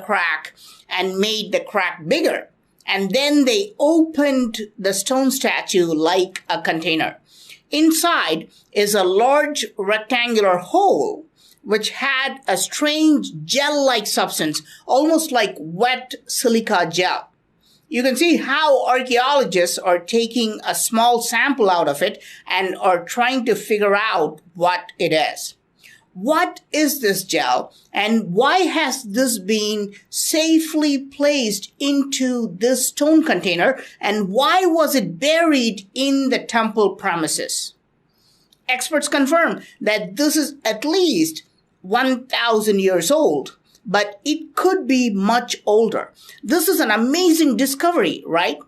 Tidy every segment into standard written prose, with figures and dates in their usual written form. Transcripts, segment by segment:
crack and made the crack bigger. And then they opened the stone statue like a container. Inside is a large rectangular hole which had a strange gel-like substance, almost like wet silica gel. You can see how archaeologists are taking a small sample out of it and are trying to figure out what it is. What is this gel, and why has this been safely placed into this stone container, and why was it buried in the temple premises? Experts confirm that this is at least 1,000 years old, but it could be much older. This is an amazing discovery, right?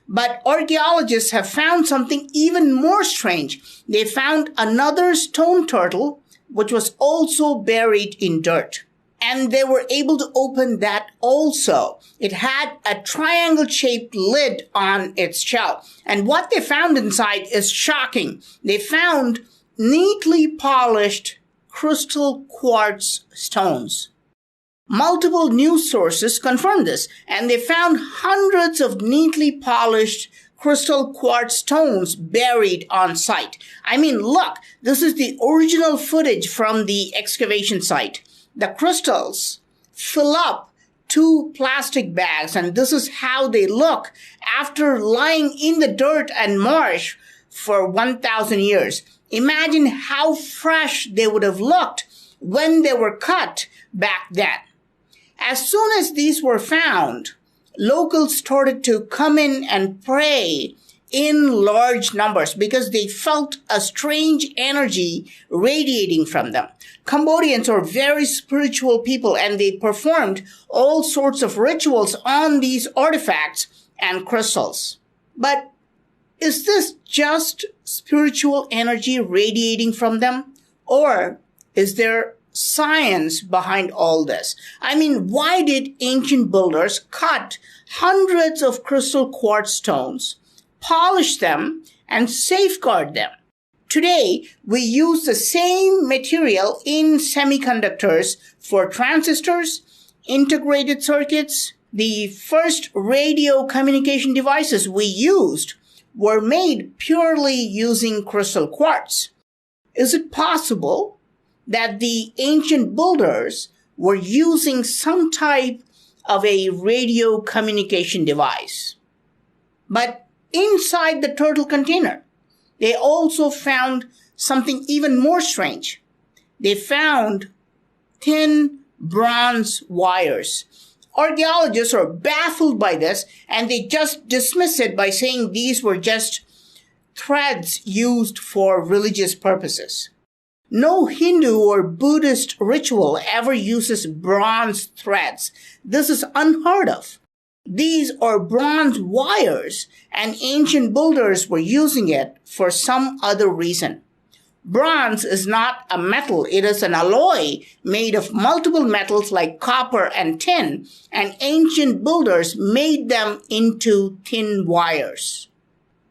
But archaeologists have found something even more strange. They found another stone turtle which was also buried in dirt. And they were able to open that also. It had a triangle-shaped lid on its shell. And what they found inside is shocking. They found neatly polished crystal quartz stones. Multiple news sources confirmed this, and they found hundreds of neatly polished crystal quartz stones buried on site. I mean, look, this is the original footage from the excavation site. The crystals fill up 2 plastic bags, and this is how they look after lying in the dirt and marsh for 1,000 years. Imagine how fresh they would have looked when they were cut back then. As soon as these were found, locals started to come in and pray in large numbers because they felt a strange energy radiating from them. Cambodians are very spiritual people, and they performed all sorts of rituals on these artifacts and crystals. But is this just spiritual energy radiating from them? Or is there science behind all this? I mean, why did ancient builders cut hundreds of crystal quartz stones, polish them, and safeguard them? Today, we use the same material in semiconductors for transistors, integrated circuits. The first radio communication devices we used were made purely using crystal quartz. Is it possible that the ancient builders were using some type of a radio communication device? But inside the turtle container, they also found something even more strange. They found thin bronze wires. Archaeologists are baffled by this, and they just dismiss it by saying these were just threads used for religious purposes. No Hindu or Buddhist ritual ever uses bronze threads. This is unheard of. These are bronze wires, and ancient builders were using it for some other reason. Bronze is not a metal. It is an alloy made of multiple metals like copper and tin, and ancient builders made them into thin wires.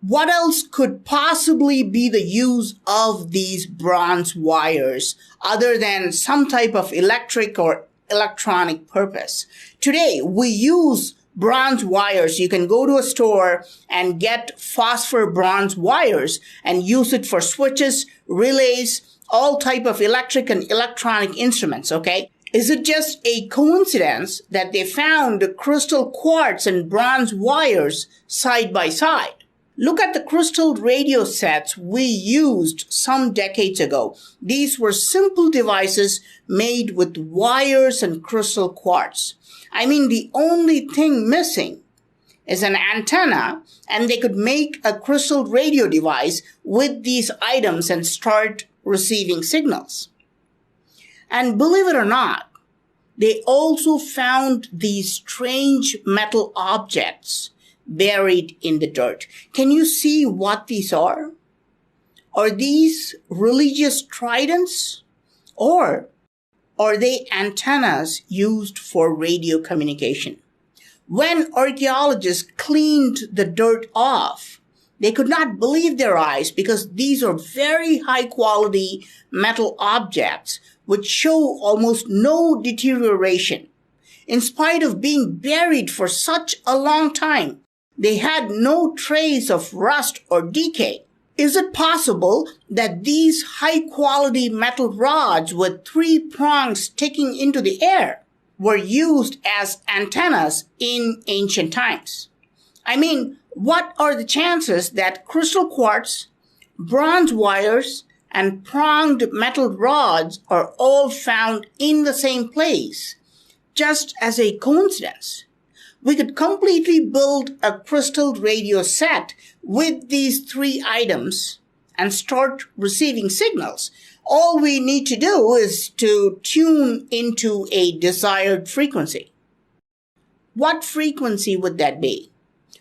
What else could possibly be the use of these bronze wires other than some type of electric or electronic purpose? Today, we use bronze wires. You can go to a store and get phosphor bronze wires and use it for switches, relays, all type of electric and electronic instruments, okay? Is it just a coincidence that they found crystal quartz and bronze wires side by side? Look at the crystal radio sets we used some decades ago. These were simple devices made with wires and crystal quartz. I mean, the only thing missing is an antenna, and they could make a crystal radio device with these items and start receiving signals. And believe it or not, they also found these strange metal objects buried in the dirt. Can you see what these are? Are these religious tridents, or are they antennas used for radio communication? When archaeologists cleaned the dirt off, they could not believe their eyes because these are very high quality metal objects which show almost no deterioration. In spite of being buried for such a long time, they had no trace of rust or decay. Is it possible that these high-quality metal rods with 3 prongs sticking into the air were used as antennas in ancient times? I mean, what are the chances that crystal quartz, bronze wires, and pronged metal rods are all found in the same place, just as a coincidence? We could completely build a crystal radio set with these 3 items and start receiving signals. All we need to do is to tune into a desired frequency. What frequency would that be?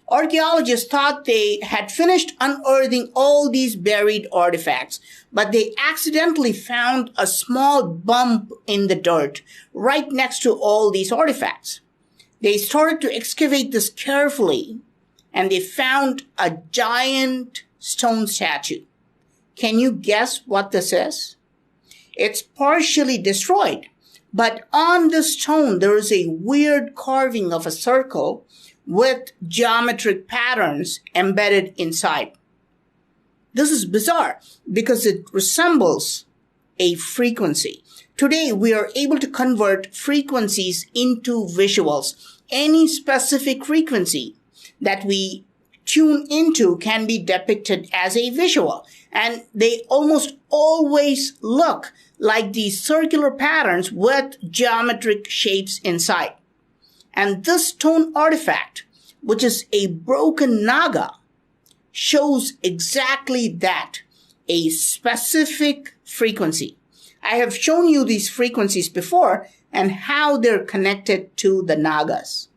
Archaeologists thought they had finished unearthing all these buried artifacts, but they accidentally found a small bump in the dirt right next to all these artifacts. They started to excavate this carefully, and they found a giant stone statue. Can you guess what this is? It's partially destroyed, but on the stone there is a weird carving of a circle with geometric patterns embedded inside. This is bizarre because it resembles a frequency. Today, we are able to convert frequencies into visuals. Any specific frequency that we tune into can be depicted as a visual, and they almost always look like these circular patterns with geometric shapes inside. And this stone artifact, which is a broken naga, shows exactly that, a specific frequency. I have shown you these frequencies before and how they're connected to the nagas.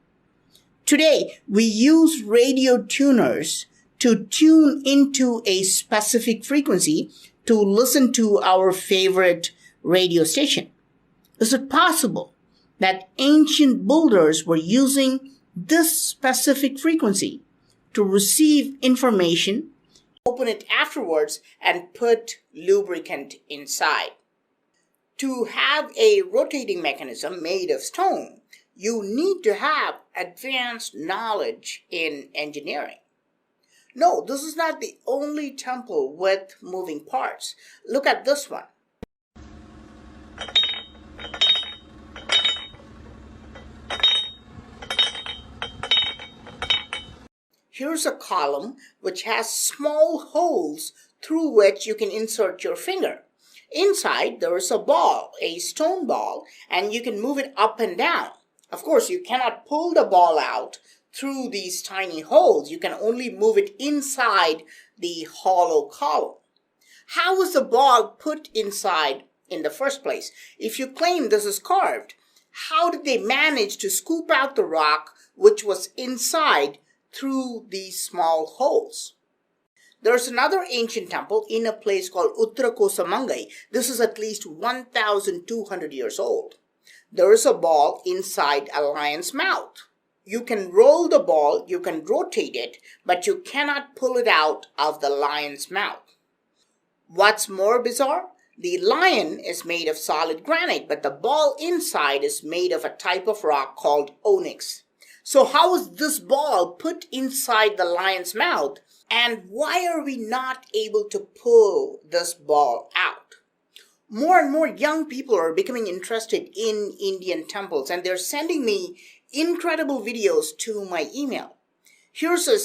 Today, we use radio tuners to tune into a specific frequency to listen to our favorite radio station. Is it possible that ancient builders were using this specific frequency to receive information, open it afterwards, and put lubricant inside? To have a rotating mechanism made of stone, you need to have advanced knowledge in engineering. No, this is not the only temple with moving parts. Look at this one. Here's a column which has small holes through which you can insert your finger. Inside, there is a ball, a stone ball, and you can move it up and down. Of course, you cannot pull the ball out through these tiny holes. You can only move it inside the hollow column. How was the ball put inside in the first place? If you claim this is carved, how did they manage to scoop out the rock which was inside through these small holes? There's another ancient temple in a place called Uttarakosamangai. This is at least 1,200 years old. There is a ball inside a lion's mouth. You can roll the ball, you can rotate it, but you cannot pull it out of the lion's mouth. What's more bizarre? The lion is made of solid granite, but the ball inside is made of a type of rock called onyx. So how is this ball put inside the lion's mouth, and why are we not able to pull this ball out? More and more young people are becoming interested in Indian temples, and they're sending me incredible videos to my email. Here's a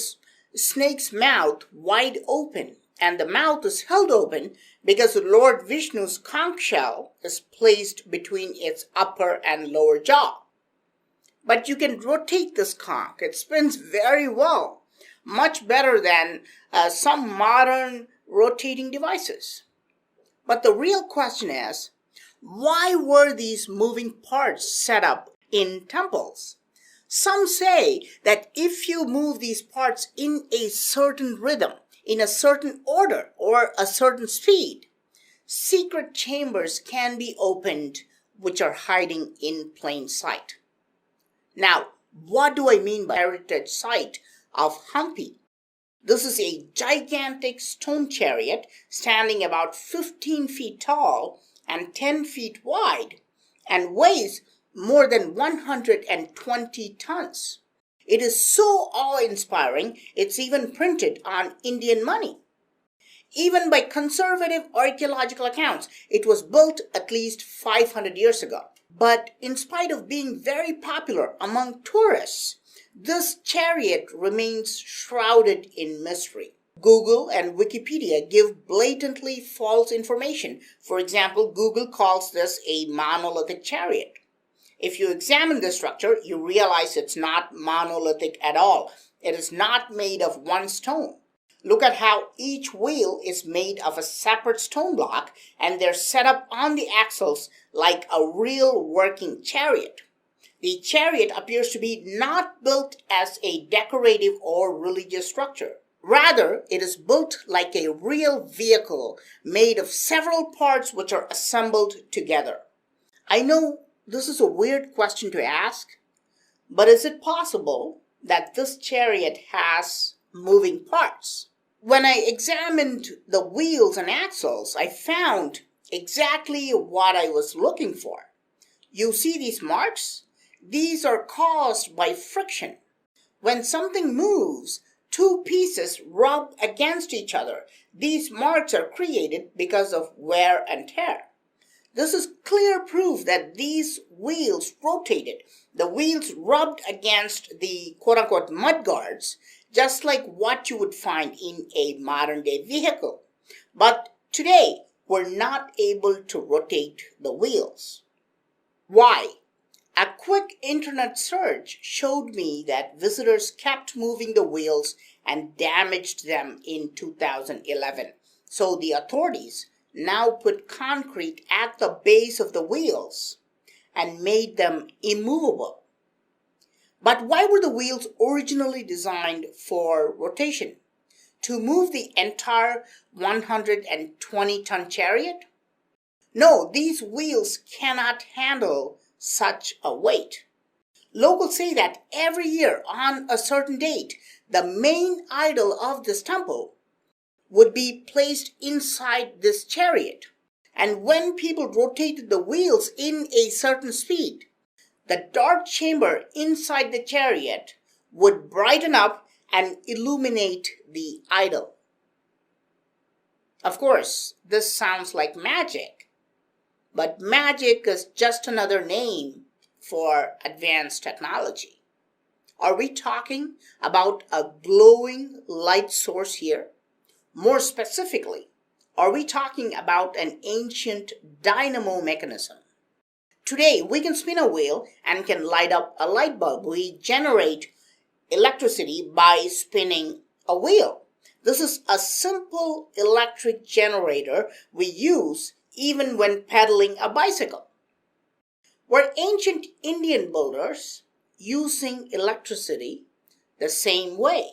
snake's mouth wide open, and the mouth is held open because Lord Vishnu's conch shell is placed between its upper and lower jaw. But you can rotate this conch. It spins very well, much better than some modern rotating devices. But the real question is, why were these moving parts set up in temples? Some say that if you move these parts in a certain rhythm, in a certain order, or a certain speed, secret chambers can be opened which are hiding in plain sight. Now, what do I mean by heritage site of Hampi? This is a gigantic stone chariot standing about 15 feet tall and 10 feet wide and weighs more than 120 tons. It is so awe-inspiring, it's even printed on Indian money. Even by conservative archaeological accounts, it was built at least 500 years ago. But in spite of being very popular among tourists, this chariot remains shrouded in mystery. Google and Wikipedia give blatantly false information. For example, Google calls this a monolithic chariot. If you examine the structure, you realize it's not monolithic at all. It is not made of one stone. Look at how each wheel is made of a separate stone block, and they're set up on the axles like a real working chariot. The chariot appears to be not built as a decorative or religious structure. Rather, it is built like a real vehicle made of several parts which are assembled together. I know this is a weird question to ask, but is it possible that this chariot has moving parts? When I examined the wheels and axles, I found exactly what I was looking for. You see these marks? These are caused by friction. When something moves, two pieces rub against each other. These marks are created because of wear and tear. This is clear proof that these wheels rotated. The wheels rubbed against the quote-unquote mudguards, just like what you would find in a modern-day vehicle. But today, we're not able to rotate the wheels. Why? A quick internet search showed me that visitors kept moving the wheels and damaged them in 2011. So the authorities now put concrete at the base of the wheels and made them immovable. But why were the wheels originally designed for rotation? To move the entire 120-ton chariot? No, these wheels cannot handle such a weight. Locals say that every year on a certain date, the main idol of this temple would be placed inside this chariot. And when people rotated the wheels in a certain speed, the dark chamber inside the chariot would brighten up and illuminate the idol. Of course, this sounds like magic, but magic is just another name for advanced technology. Are we talking about a glowing light source here? More specifically, are we talking about an ancient dynamo mechanism? Today, we can spin a wheel and can light up a light bulb. We generate electricity by spinning a wheel. This is a simple electric generator we use even when pedaling a bicycle. Were ancient Indian builders using electricity the same way?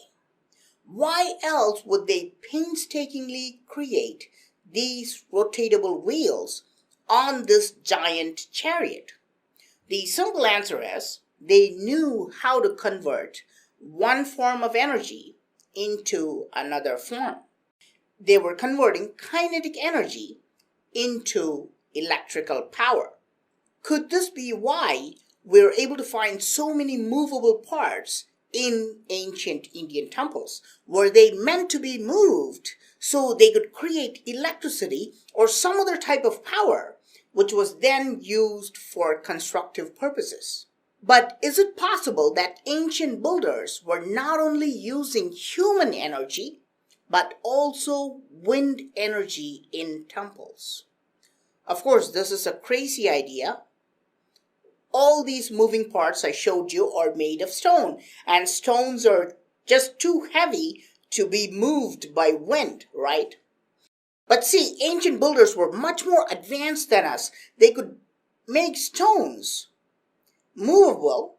Why else would they painstakingly create these rotatable wheels on this giant chariot? The simple answer is they knew how to convert one form of energy into another form. They were converting kinetic energy into electrical power. Could this be why we're able to find so many movable parts in ancient Indian temples? Were they meant to be moved so they could create electricity or some other type of power, which was then used for constructive purposes? But is it possible that ancient builders were not only using human energy, but also wind energy in temples? Of course, this is a crazy idea. All these moving parts I showed you are made of stone, and stones are just too heavy to be moved by wind, right? But see, ancient builders were much more advanced than us. They could make stones movable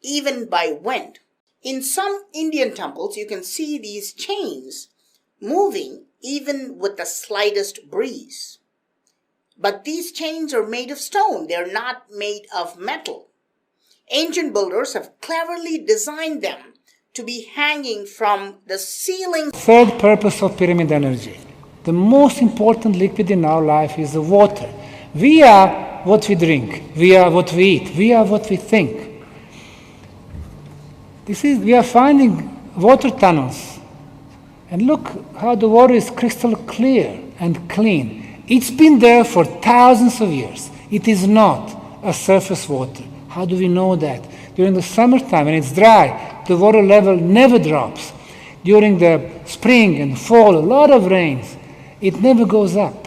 even by wind. In some Indian temples, you can see these chains moving even with the slightest breeze. But these chains are made of stone. They're not made of metal. Ancient builders have cleverly designed them to be hanging from the ceiling. Third purpose of pyramid energy. The most important liquid in our life is the water. We are are what we drink. We are what we eat. We are what we think. We are finding water tunnels. And look how the water is crystal clear and clean. It's been there for thousands of years. It is not a surface water. How do we know that? During the summertime, when it's dry, the water level never drops. During the spring and fall, a lot of rains, it never goes up.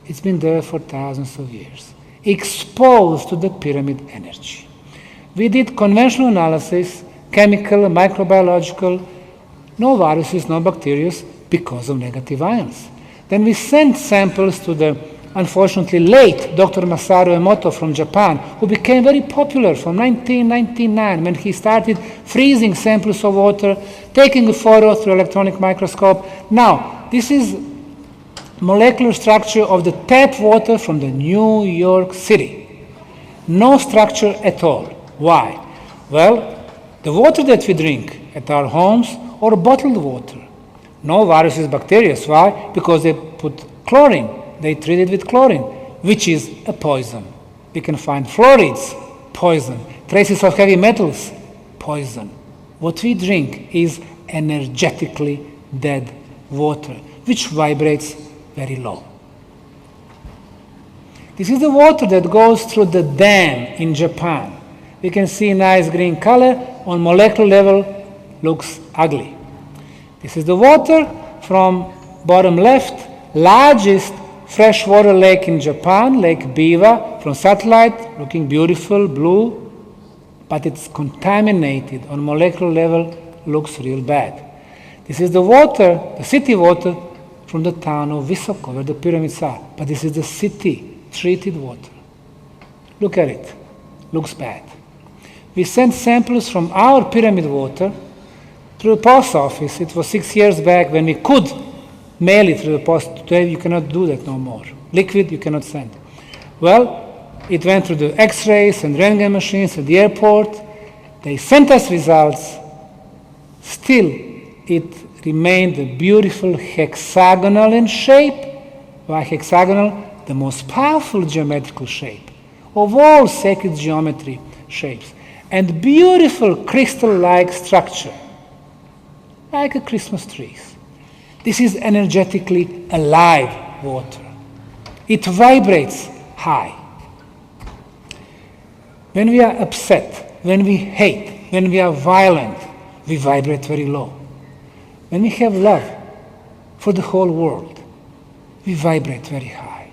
It's been there for thousands of years, exposed to the pyramid energy. We did conventional analysis, chemical, microbiological, no viruses, no bacteria, because of negative ions. Then we sent samples to the unfortunately late Dr. Masaru Emoto from Japan, who became very popular from 1999 when he started freezing samples of water, taking a photo through electronic microscope. Now, this is molecular structure of the tap water from the New York City. No structure at all. Why? Well, the water that we drink at our homes or bottled water. No viruses, bacteria. Why? Because they put chlorine. They treat it with chlorine, which is a poison. We can find fluorides, poison. Traces of heavy metals, poison. What we drink is energetically dead water, which vibrates very low. This is the water that goes through the dam in Japan. We can see nice green color. On molecular level, looks ugly. This is the water from bottom left, largest freshwater lake in Japan, Lake Biwa, from satellite, looking beautiful, blue, but it's contaminated. On molecular level, looks real bad. This is the water, the city water, from the town of Visoko, where the pyramids are. But this is the city treated water. Look at it. Looks bad. We sent samples from our pyramid water through the post office. It was 6 years back when we could mail it through the post. Today you cannot do that no more. Liquid you cannot send. Well, it went through the X-rays and Röntgen machines at the airport. They sent us results. Still, it remained a beautiful hexagonal in shape. Why hexagonal? The most powerful geometrical shape of all sacred geometry shapes. And beautiful crystal-like structure, like a Christmas tree. This is energetically alive water. It vibrates high. When we are upset, when we hate, when we are violent, we vibrate very low. When we have love for the whole world, we vibrate very high.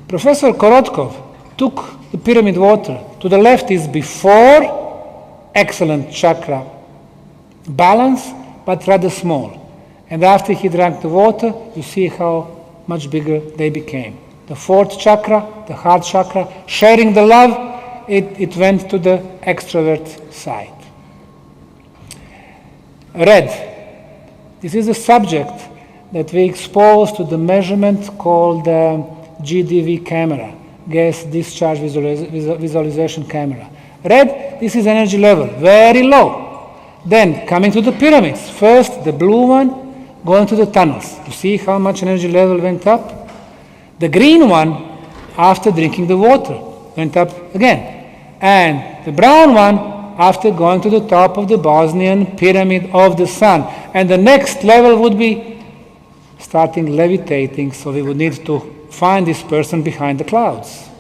Professor Korotkov took the pyramid water. To the left is before, excellent chakra balance, but rather small. And after he drank the water, you see how much bigger they became. The fourth chakra, the heart chakra, sharing the love, it went to the extrovert side. Red. This is a subject that we expose to the measurement called GDV camera, gas discharge visualization camera. Red, this is energy level, very low. Then coming to the pyramids, first the blue one going to the tunnels. You see how much energy level went up? The green one, after drinking the water, went up again. And the brown one, after going to the top of the Bosnian pyramid of the sun. And the next level would be starting levitating, so we would need to find this person behind the clouds.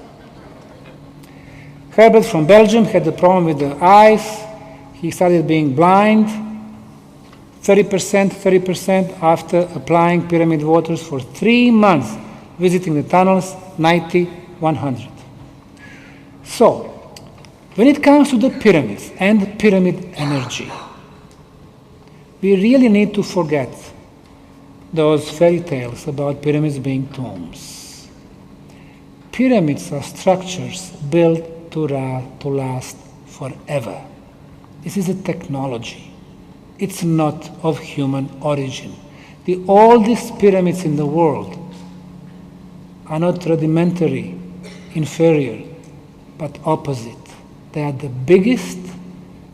Herbert from Belgium had a problem with the eyes. He started being blind, 30% after applying pyramid waters for 3 months, visiting the tunnels, 90, 100. So, when it comes to the pyramids and the pyramid energy, we really need to forget those fairy tales about pyramids being tombs. Pyramids are structures built to last forever. This is a technology. It's not of human origin. The oldest pyramids in the world are not rudimentary, inferior, but opposite. They are the biggest,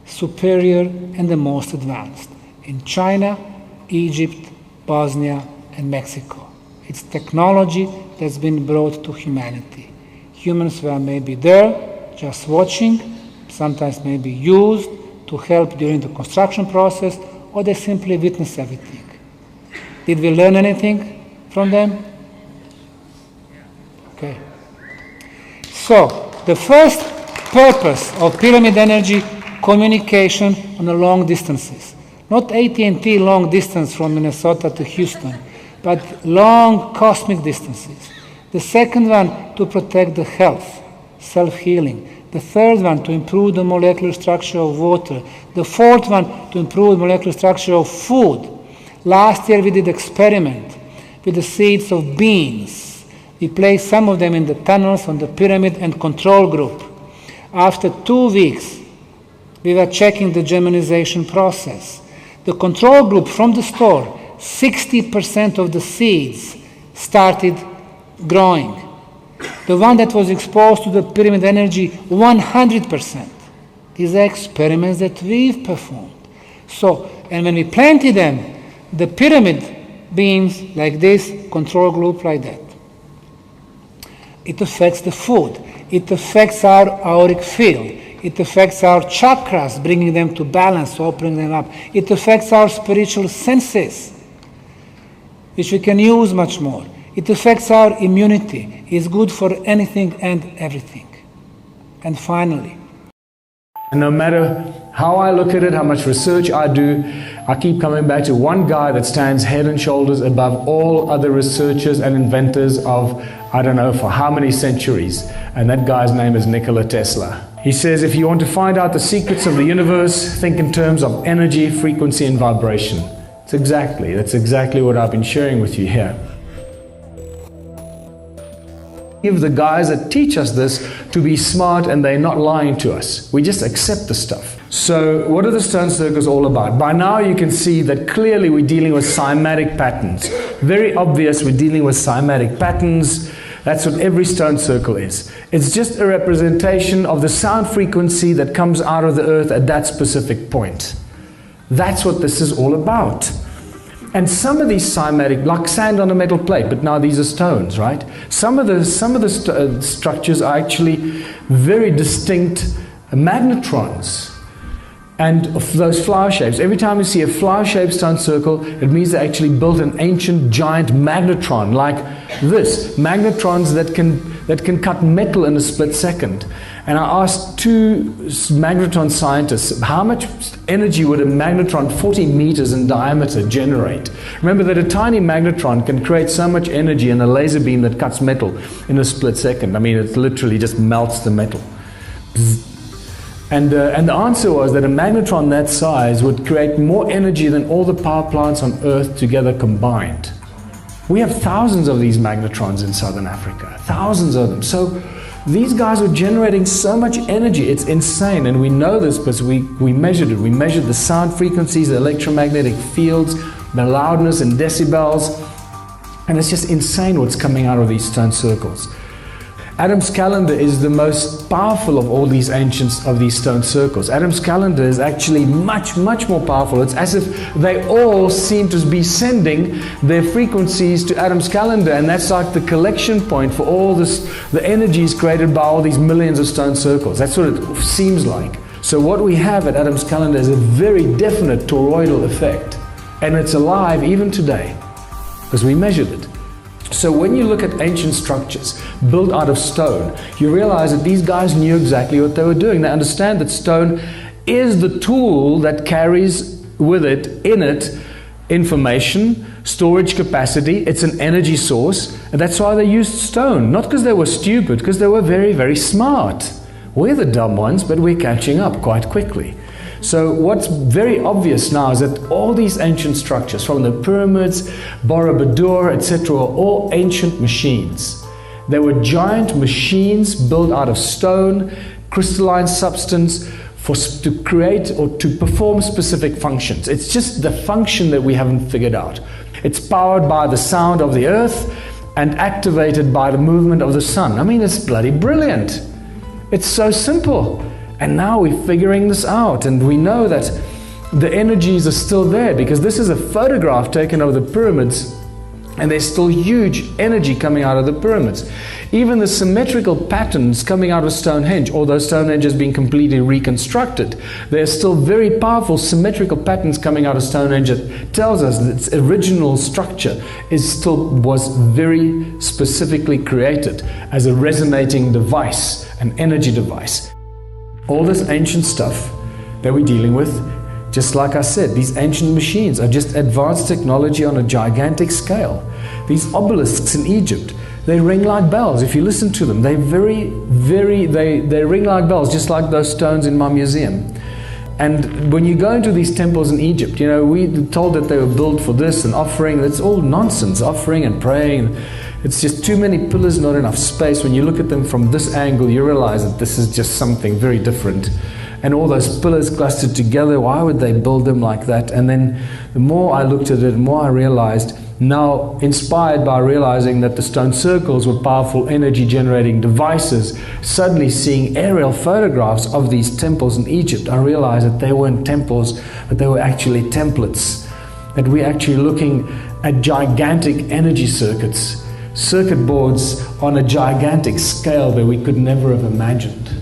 superior, and the most advanced in China, Egypt, Bosnia, and Mexico. It's technology that's been brought to humanity. Humans were maybe there, just watching, sometimes maybe used to help during the construction process, or they simply witnessed everything. Did we learn anything from them? Okay. So, the first purpose of pyramid energy, communication on the long distances. Not AT&T long distance from Minnesota to Houston, but long cosmic distances. The second one, to protect the health, self-healing. The third one, to improve the molecular structure of water. The fourth one, to improve the molecular structure of food. Last year we did experiment with the seeds of beans. We placed some of them in the tunnels on the pyramid and control group. After 2 weeks, we were checking the germinization process. The control group from the store, 60% of the seeds started growing. The one that was exposed to the pyramid energy, 100%. These are experiments that we've performed. So, and when we planted them, the pyramid beans like this, control group like that. It affects the food. It affects our auric field. It affects our chakras, bringing them to balance, opening them up. It affects our spiritual senses, which we can use much more. It affects our immunity. It's good for anything and everything. And finally, and no matter how I look at it, how much research I do, I keep coming back to one guy that stands head and shoulders above all other researchers and inventors of, I don't know, for how many centuries. And that guy's name is Nikola Tesla. He says, if you want to find out the secrets of the universe, think in terms of energy, frequency, and vibration. That's exactly what I've been sharing with you here. Give the guys that teach us this to be smart, and they're not lying to us. We just accept the stuff. So what are the stone circles all about? By now you can see that clearly we're dealing with cymatic patterns. Very obvious we're dealing with cymatic patterns. That's what every stone circle is. It's just a representation of the sound frequency that comes out of the earth at that specific point. That's what this is all about. And some of these cymatic, like sand on a metal plate, but now these are stones, right? Some of the structures are actually very distinct magnetrons. And of those flower shapes, every time you see a flower-shaped stone circle, it means they actually built an ancient giant magnetron like this. Magnetrons that can cut metal in a split second. And I asked 2 magnetron scientists, how much energy would a magnetron 40 meters in diameter generate? Remember that a tiny magnetron can create so much energy in a laser beam that cuts metal in a split second. I mean, it literally just melts the metal. And the answer was that a magnetron that size would create more energy than all the power plants on Earth together combined. We have thousands of these magnetrons in Southern Africa, thousands of them. So these guys are generating so much energy, it's insane. And we know this because we measured it. We measured the sound frequencies, the electromagnetic fields, the loudness in decibels. And it's just insane what's coming out of these stone circles. Adam's calendar is the most powerful of all these ancients of these stone circles. Adam's calendar is actually much, much more powerful. It's as if they all seem to be sending their frequencies to Adam's calendar, and that's like the collection point for all this, the energies created by all these millions of stone circles. That's what it seems like. So what we have at Adam's calendar is a very definite toroidal effect, and it's alive even today because we measured it. So when you look at ancient structures built out of stone, you realize that these guys knew exactly what they were doing. They understand that stone is the tool that carries with it, in it, information, storage capacity. It's an energy source, and that's why they used stone. Not because they were stupid, because they were very, very smart. We're the dumb ones, but we're catching up quite quickly. So what's very obvious now is that all these ancient structures, from the pyramids, Borobudur, etc., are all ancient machines. They were giant machines built out of stone, crystalline substance, to create or to perform specific functions. It's just the function that we haven't figured out. It's powered by the sound of the earth and activated by the movement of the sun. I mean, it's bloody brilliant. It's so simple. And now we're figuring this out, and we know that the energies are still there, because this is a photograph taken of the pyramids And there's still huge energy coming out of the pyramids. Even the symmetrical patterns coming out of Stonehenge, although Stonehenge has been completely reconstructed, there's still very powerful symmetrical patterns coming out of Stonehenge that tells us that its original structure was very specifically created as a resonating device, an energy device. All this ancient stuff that we're dealing with, just like I said, these ancient machines are just advanced technology on a gigantic scale. These obelisks in Egypt, they ring like bells. If you listen to them, they ring like bells, just like those stones in my museum. And when you go into these temples in Egypt, you know, we're told that they were built for this and offering. It's all nonsense, offering and praying. It's just too many pillars, not enough space. When you look at them from this angle, you realize that this is just something very different. And all those pillars clustered together, why would they build them like that? And then the more I looked at it, the more I realized, now inspired by realizing that the stone circles were powerful energy generating devices, suddenly seeing aerial photographs of these temples in Egypt, I realized that they weren't temples, but they were actually templates. That we're actually looking at gigantic energy circuits, circuit boards on a gigantic scale that we could never have imagined.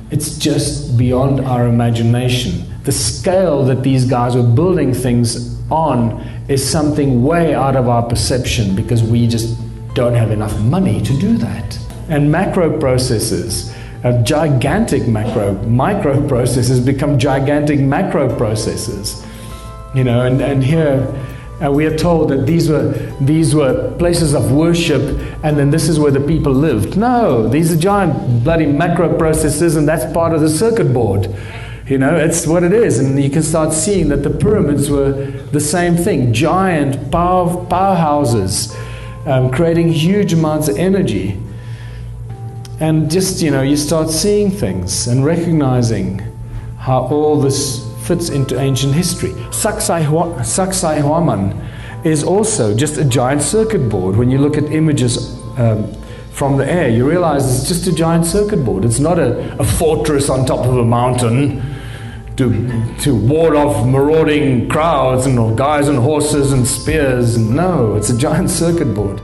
It's just beyond our imagination. The scale that these guys were building things on is something way out of our perception because we just don't have enough money to do that. And macro processes, gigantic microprocessors become gigantic macro processors. You know, and here we are told that these were places of worship, and then this is where the people lived. No, these are giant bloody macro processors, and that's part of the circuit board. You know, it's what it is. And you can start seeing that the pyramids were the same thing, giant powerhouses, creating huge amounts of energy. And just, you know, you start seeing things and recognizing how all this fits into ancient history. Sacsayhuaman is also just a giant circuit board. When you look at images from the air, you realize it's just a giant circuit board. It's not a fortress on top of a mountain to ward off marauding crowds and guys on horses and spears. No, it's a giant circuit board.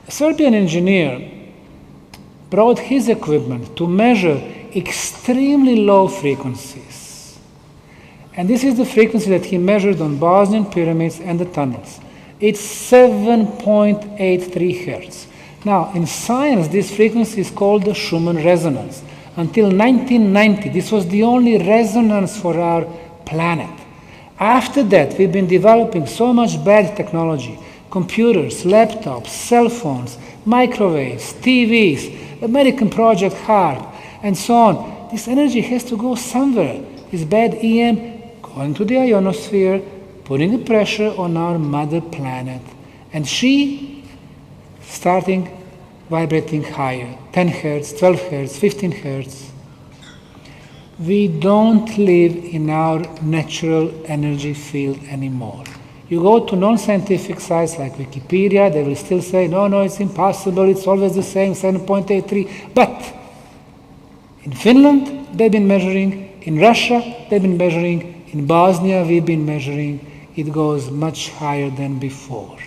A Serbian engineer brought his equipment to measure extremely low frequencies. And this is the frequency that he measured on Bosnian pyramids and the tunnels. It's 7.83 Hertz. Now, in science, this frequency is called the Schumann resonance. Until 1990, this was the only resonance for our planet. After that, we've been developing so much bad technology. Computers, laptops, cell phones, microwaves, TVs, American Project HARP, and so on. This energy has to go somewhere. This bad EM going to the ionosphere, putting the pressure on our mother planet. And she starting vibrating higher, 10 Hertz, 12 Hertz, 15 Hertz. We don't live in our natural energy field anymore. You go to non-scientific sites like Wikipedia, they will still say, no, it's impossible, it's always the same, 7.83. But in Finland, they've been measuring, in Russia, they've been measuring, in Bosnia, we've been measuring. It goes much higher than before.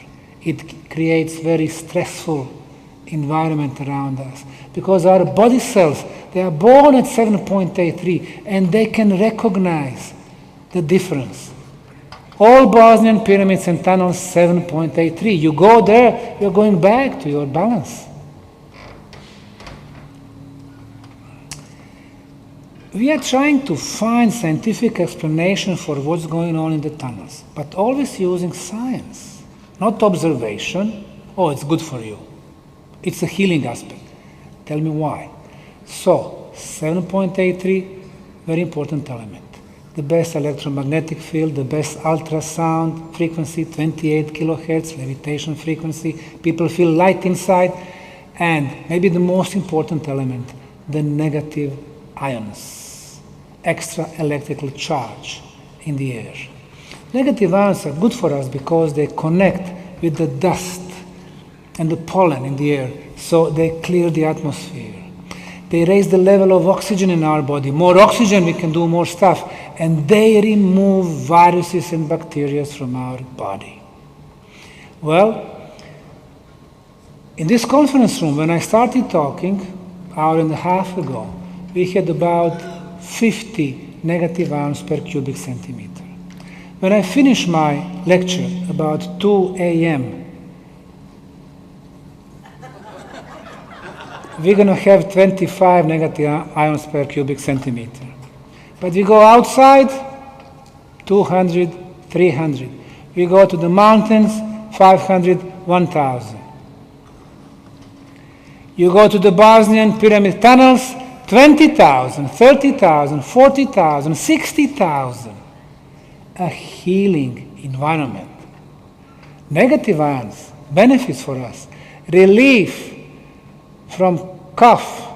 It creates very stressful environment around us because our body cells, they are born at 7.83 and they can recognize the difference. All Bosnian pyramids and tunnels, 7.83. You go there, you're going back to your balance. We are trying to find scientific explanation for what's going on in the tunnels, but always using science, not observation. Oh, it's good for you. It's a healing aspect. Tell me why. So, 7.83, very important element. The best electromagnetic field, the best ultrasound frequency, 28 kilohertz, levitation frequency. People feel light inside. And maybe the most important element, the negative ions, extra electrical charge in the air. Negative ions are good for us because they connect with the dust and the pollen in the air, so they clear the atmosphere. They raise the level of oxygen in our body. More oxygen, we can do more stuff. And they remove viruses and bacteria from our body. Well, in this conference room, when I started talking, an hour and a half ago, we had about 50 negative ions per cubic centimeter. When I finish my lecture, about 2 a.m., we're going to have 25 negative ions per cubic centimeter. But we go outside, 200, 300. We go to the mountains, 500, 1,000. You go to the Bosnian pyramid tunnels, 20,000, 30,000, 40,000, 60,000. A healing environment. Negative ions, benefits for us, relief from cough,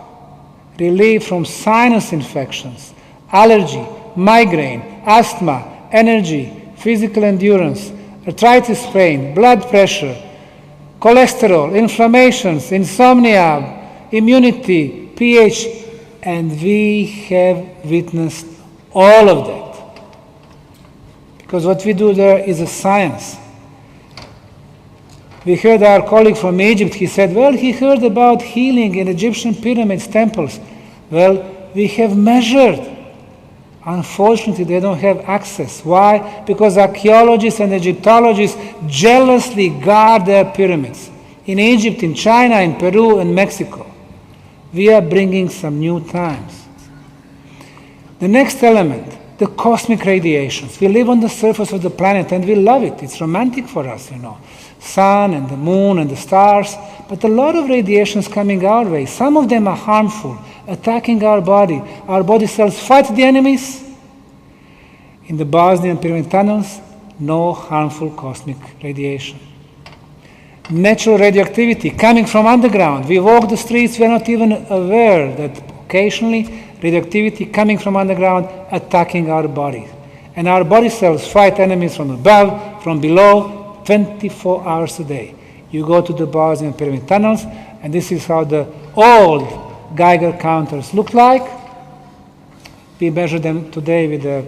relief from sinus infections, allergy, migraine, asthma, energy, physical endurance, arthritis pain, blood pressure, cholesterol, inflammations, insomnia, immunity, pH, and we have witnessed all of that. Because what we do there is a science. We heard our colleague from Egypt, he said, well, he heard about healing in Egyptian pyramids, temples. Well, we have measured. Unfortunately, they don't have access. Why? Because archaeologists and Egyptologists jealously guard their pyramids. In Egypt, in China, in Peru, and Mexico. We are bringing some new times. The next element, the cosmic radiations. We live on the surface of the planet and we love it. It's romantic for us, you know. Sun and the moon and the stars. But a lot of radiations coming our way. Some of them are harmful, attacking our body. Our body cells fight the enemies. In the Bosnian pyramid tunnels, no harmful cosmic radiation. Natural radioactivity coming from underground. We walk the streets, we are not even aware that occasionally radioactivity coming from underground attacking our body. And our body cells fight enemies from above, from below, 24 hours a day. You go to the Bosnian pyramid tunnels, and this is how the old Geiger counters look like. We measure them today with the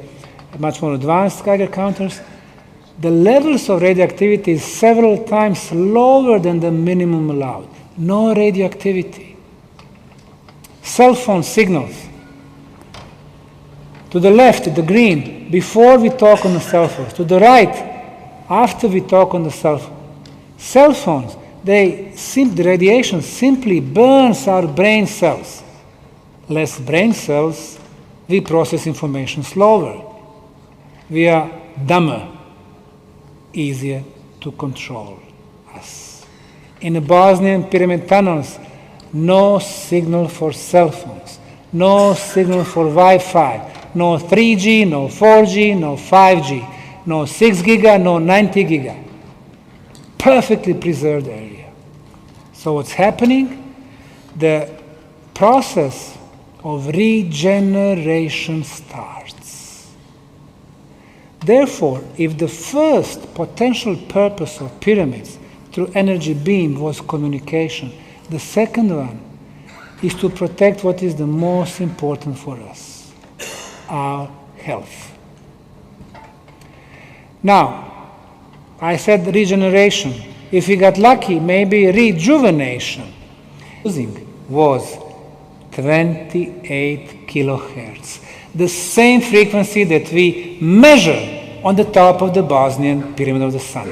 much more advanced Geiger counters. The levels of radioactivity is several times lower than the minimum allowed. No radioactivity. Cell phone signals. To the left, the green, before we talk on the cell phone. To the right, after we talk on the cell phone. Cell phones, the radiation simply burns our brain cells. Less brain cells, we process information slower. We are dumber. Easier to control us. In the Bosnian pyramid tunnels, no signal for cell phones, no signal for Wi-Fi, no 3G, no 4G, no 5G, no 6 giga, no 90 giga. Perfectly preserved area. So what's happening? The process of regeneration starts. Therefore, if the first potential purpose of pyramids through energy beam was communication, the second one is to protect what is the most important for us, our health. Now, I said regeneration. If we got lucky, maybe rejuvenation. Using was 28 kilohertz. The same frequency that we measure on the top of the Bosnian Pyramid of the Sun.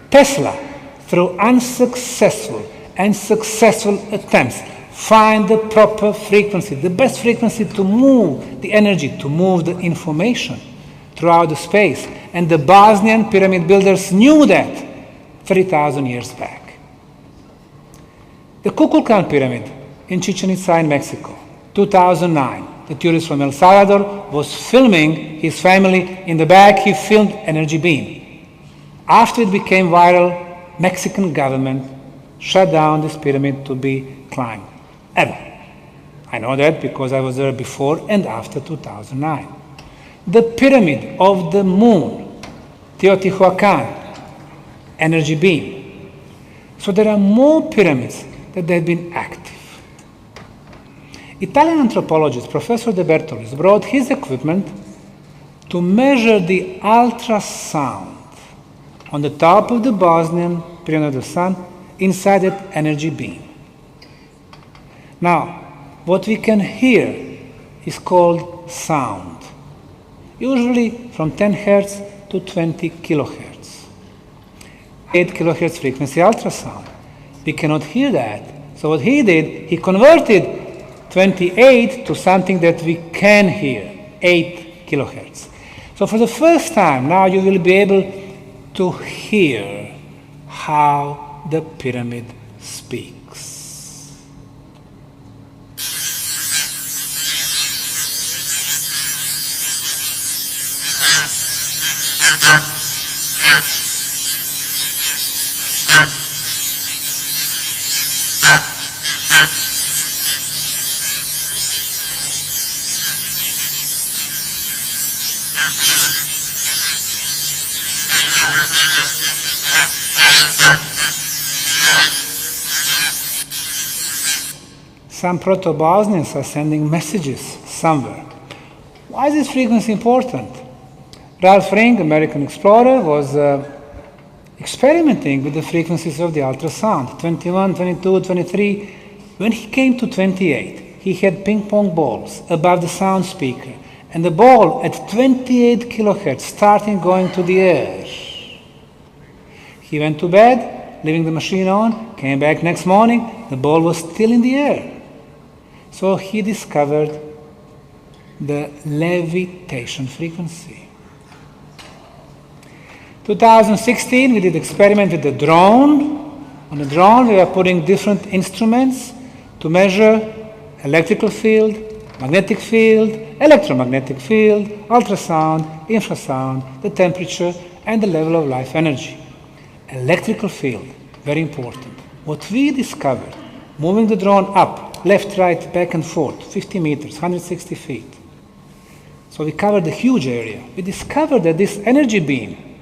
Tesla, through unsuccessful and successful attempts, find the proper frequency, the best frequency to move the energy, to move the information throughout the space. And the Bosnian pyramid builders knew that 3,000 years back. The Kukulkan Pyramid in Chichen Itza in Mexico, 2009. The tourist from El Salvador was filming his family. In the back, he filmed energy beam. After it became viral, Mexican government shut down this pyramid to be climbed. Ever. I know that because I was there before and after 2009. The pyramid of the moon, Teotihuacan, energy beam. So there are more pyramids that have been active. Italian anthropologist Professor De Bertolis brought his equipment to measure the ultrasound on the top of the Bosnian pyramid of the sun inside that energy beam. Now, what we can hear is called sound, usually from 10 Hertz to 20 kilohertz. 8 kilohertz frequency ultrasound. We cannot hear that. So what he did, he converted 28 to something that we can hear, 8 kilohertz. So for the first time, now you will be able to hear how the pyramid speaks. Some proto-Bosnians are sending messages somewhere. Why is this frequency important? Ralph Ring, American explorer, was experimenting with the frequencies of the ultrasound, 21, 22, 23. When he came to 28, he had ping pong balls above the sound speaker, and the ball at 28 kilohertz starting going to the air. He went to bed, leaving the machine on, came back next morning, the ball was still in the air. So he discovered the levitation frequency. 2016, we did experiment with the drone. On the drone, we were putting different instruments to measure electrical field, magnetic field, electromagnetic field, ultrasound, infrasound, the temperature, and the level of life energy. Electrical field, very important. What we discovered, moving the drone up, left, right, back and forth, 50 meters, 160 feet. So we covered a huge area. We discovered that this energy beam,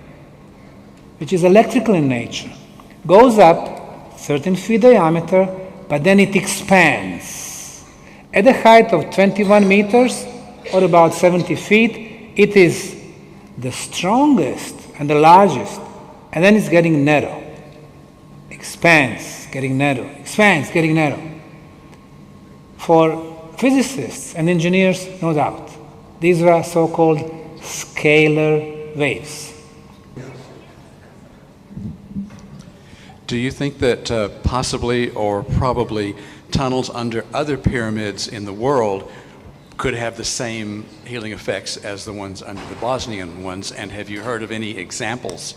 which is electrical in nature, goes up 13 feet diameter, but then it expands. At a height of 21 meters, or about 70 feet, it is the strongest and the largest, and then it's getting narrow. Expands, getting narrow, expands, getting narrow. For physicists and engineers, no doubt, these are so-called scalar waves. Do you think that possibly or probably tunnels under other pyramids in the world could have the same healing effects as the ones under the Bosnian ones? And have you heard of any examples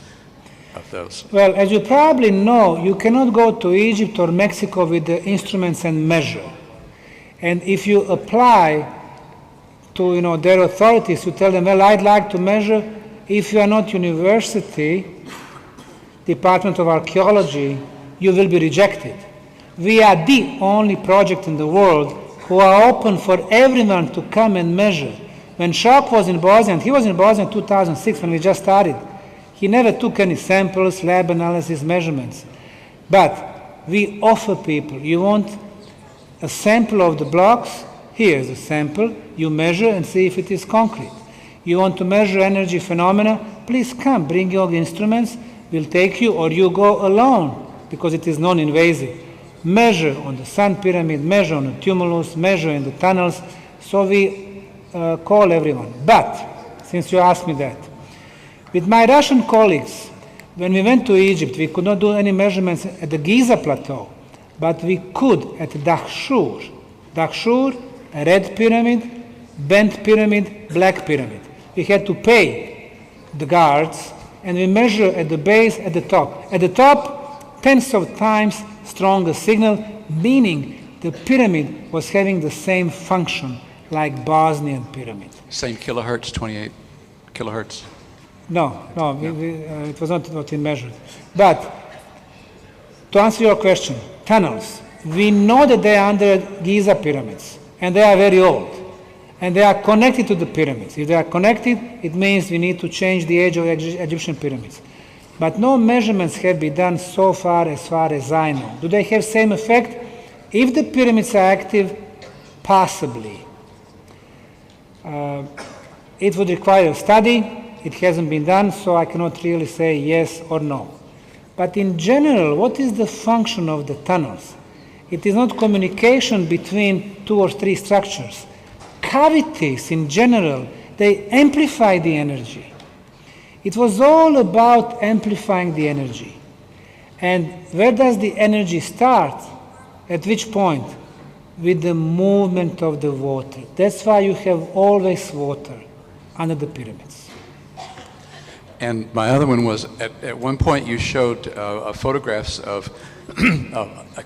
of those? Well, as you probably know, you cannot go to Egypt or Mexico with the instruments and measure. And if you apply to their authorities, you tell them, well, I'd like to measure. If you are not university, Department of Archaeology, you will be rejected. We are the only project in the world who are open for everyone to come and measure. When Shock was in Bosnia, and he was in Bosnia in 2006 when we just started, he never took any samples, lab analysis, measurements. But we offer people, you want a sample of the blocks? Here's a sample. You measure and see if it is concrete. You want to measure energy phenomena? Please come, bring your instruments. We'll take you, or you go alone, because it is non-invasive. Measure on the Sun Pyramid, measure on the tumulus, measure in the tunnels. So we call everyone. But, since you asked me that, with my Russian colleagues, when we went to Egypt, we could not do any measurements at the Giza Plateau, but we could at Dahshur. Dahshur, a red pyramid, bent pyramid, black pyramid. We had to pay the guards, and we measure at the base, at the top. At the top, tens of times stronger signal, meaning the pyramid was having the same function like Bosnian pyramid. Same kilohertz, 28 kilohertz? No, it was not what we measured. But to answer your question, tunnels. We know that they are under Giza pyramids, and they are very old. And they are connected to the pyramids. If they are connected, it means we need to change the age of Egyptian pyramids. But no measurements have been done so far as I know. Do they have same effect? If the pyramids are active, possibly. It would require a study. It hasn't been done, so I cannot really say yes or no. But in general, what is the function of the tunnels? It is not communication between 2 or 3 structures. Cavities in general, they amplify the energy. It was all about amplifying the energy. And where does the energy start? At which point? With the movement of the water. That's why you have always water under the pyramids. And my other one was, at one point you showed photographs of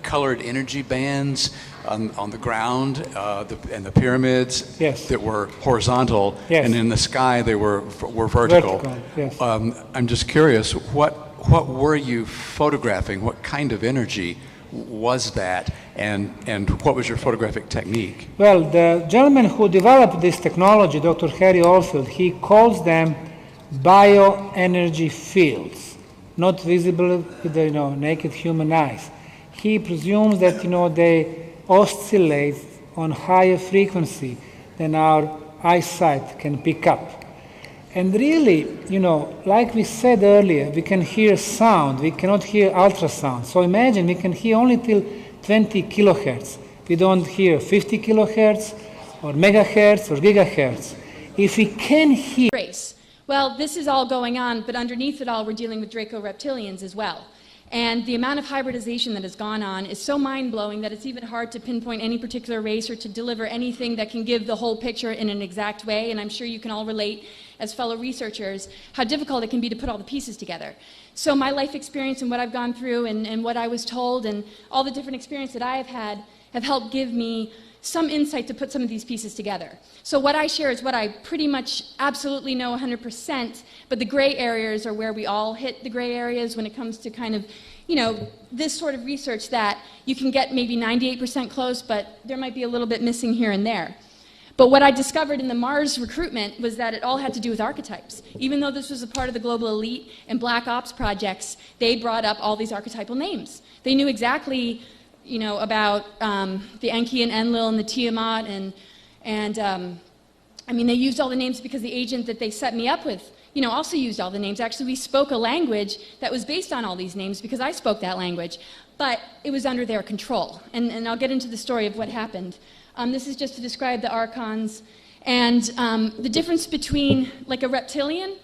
colored energy bands on the ground and the pyramids that were horizontal, and in the sky they were vertical. Yes. I'm just curious, what were you photographing? What kind of energy was that, and what was your photographic technique? Well, the gentleman who developed this technology, Dr. Harry Oldfield, he calls them bioenergy fields, not visible with the naked human eyes. He presumes that they oscillate on higher frequency than our eyesight can pick up. And really, like we said earlier, we can hear sound, we cannot hear ultrasound. So imagine we can hear only till 20 kilohertz. We don't hear 50 kilohertz or megahertz or gigahertz. If we can hear... Well, this is all going on, but underneath it all, we're dealing with Draco-reptilians as well. And the amount of hybridization that has gone on is so mind-blowing that it's even hard to pinpoint any particular race or to deliver anything that can give the whole picture in an exact way. And I'm sure you can all relate, as fellow researchers, how difficult it can be to put all the pieces together. So my life experience and what I've gone through and what I was told and all the different experience that I have had have helped give me some insight to put some of these pieces together. So what I share is what I pretty much absolutely know 100%, but the gray areas are where we all hit the gray areas when it comes to kind of, this sort of research that you can get maybe 98% close, but there might be a little bit missing here and there. But what I discovered in the Mars recruitment was that it all had to do with archetypes. Even though this was a part of the global elite and black ops projects, they brought up all these archetypal names. They knew exactly about the Enki and Enlil and the Tiamat, I mean, they used all the names because the agent that they set me up with, also used all the names. Actually, we spoke a language that was based on all these names because I spoke that language, but it was under their control. And I'll get into the story of what happened. This is just to describe the archons. And the difference between, like a reptilian,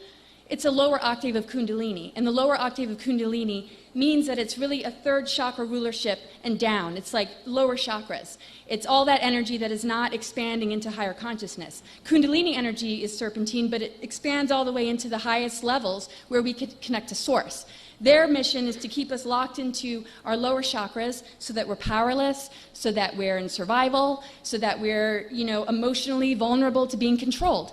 it's a lower octave of Kundalini. And the lower octave of Kundalini means that it's really a third chakra rulership and down. It's like lower chakras. It's all that energy that is not expanding into higher consciousness. Kundalini energy is serpentine, but it expands all the way into the highest levels where we could connect to source. Their mission is to keep us locked into our lower chakras so that we're powerless, so that we're in survival, so that we're, emotionally vulnerable to being controlled.